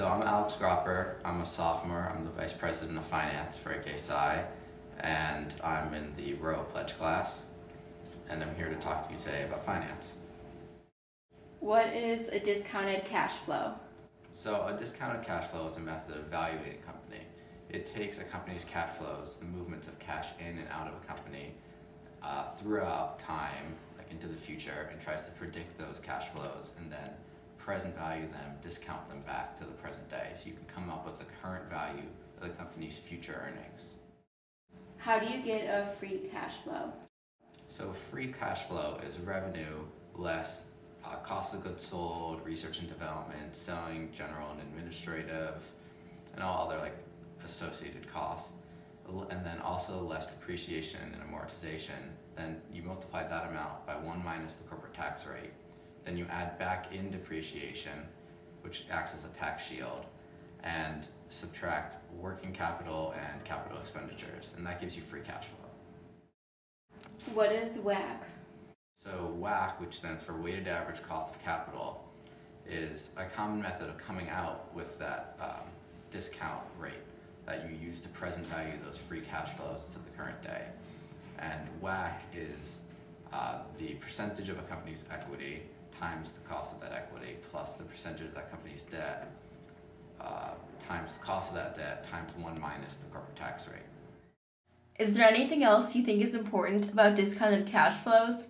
So I'm Alex Gropper. I'm a sophomore. I'm the Vice President of Finance for AKPsi, and I'm in the Row Pledge class, and I'm here to talk to you today about finance. What is a discounted cash flow? So a discounted cash flow is a method of evaluating a company. It takes a company's cash flows, the movements of cash in and out of a company throughout time, like into the future, and tries to predict those cash flows and then present value them, discount them back to the present day. So you can come up with the current value of the company's future earnings. How do you get a free cash flow? So free cash flow is revenue less cost of goods sold, research and development, selling, general and administrative, and all other associated costs, and then also less depreciation and amortization. Then you multiply that amount by 1 minus the corporate tax rate. Then you add back in depreciation, which acts as a tax shield, and subtract working capital and capital expenditures, and that gives you free cash flow. What is WACC? So WACC, which stands for weighted average cost of capital, is a common method of coming out with that discount rate that you use to present value those free cash flows to the current day. And WACC is the percentage of a company's equity times the cost of that equity plus the percentage of that company's debt times the cost of that debt times 1 minus the corporate tax rate. Is there anything else you think is important about discounted cash flows?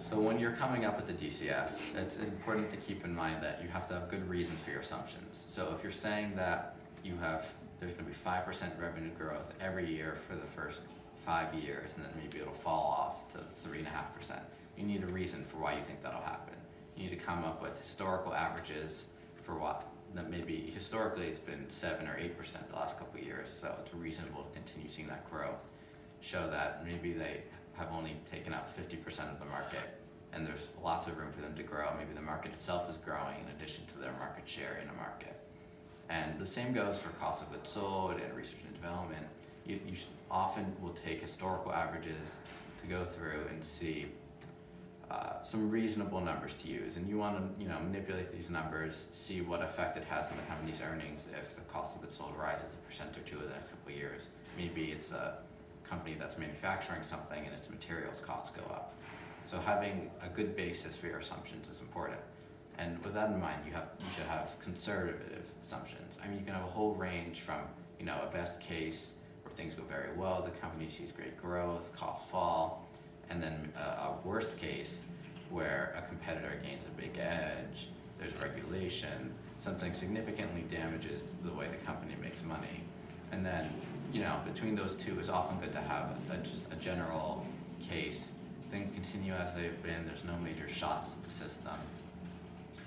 So when you're coming up with a DCF, it's important to keep in mind that you have to have good reasons for your assumptions. So if you're saying that there's going to be 5% revenue growth every year for the first 5 years, and then maybe it'll fall off to 3.5%. You need a reason for why you think that'll happen. You need to come up with historical averages for what, that maybe historically it's been 7 or 8% the last couple of years, so it's reasonable to continue seeing that growth. Show that maybe they have only taken up 50% of the market, and there's lots of room for them to grow. Maybe the market itself is growing in addition to their market share in a market. And the same goes for cost of goods sold and research and development. You often will take historical averages to go through and see some reasonable numbers to use, and you want to manipulate these numbers, see what effect it has on the company's earnings if the cost of goods sold rises 1% or 2% in the next couple of years. Maybe it's a company that's manufacturing something and its materials costs go up. So having a good basis for your assumptions is important. And with that in mind, you should have conservative assumptions. I mean, you can have a whole range from a best case where things go very well, the company sees great growth, costs fall, and then a worst case where a competitor gains a big edge, there's regulation, something significantly damages the way the company makes money. And then, between those two, it's often good to have just a general case. Things continue as they've been, there's no major shocks to the system.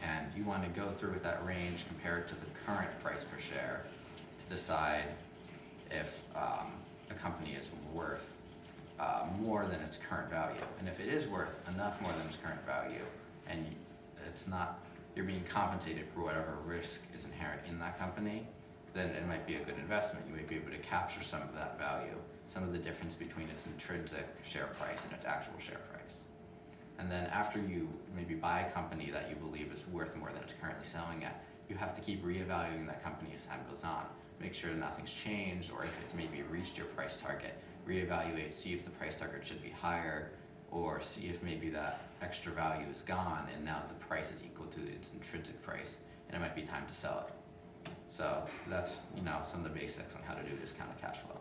And you want to go through with that range compared to the current price per share to decide if a company is worth more than its current value. And if it is worth enough more than its current value, and you're being compensated for whatever risk is inherent in that company, then it might be a good investment. You might be able to capture some of that value, some of the difference between its intrinsic share price and its actual share price. And then after you maybe buy a company that you believe is worth more than it's currently selling at, you have to keep reevaluating that company as time goes on. Make sure that nothing's changed, or if it's maybe reached your price target, reevaluate, see if the price target should be higher, or see if maybe that extra value is gone and now the price is equal to its intrinsic price, and it might be time to sell it. So that's some of the basics on how to do discounted cash flow.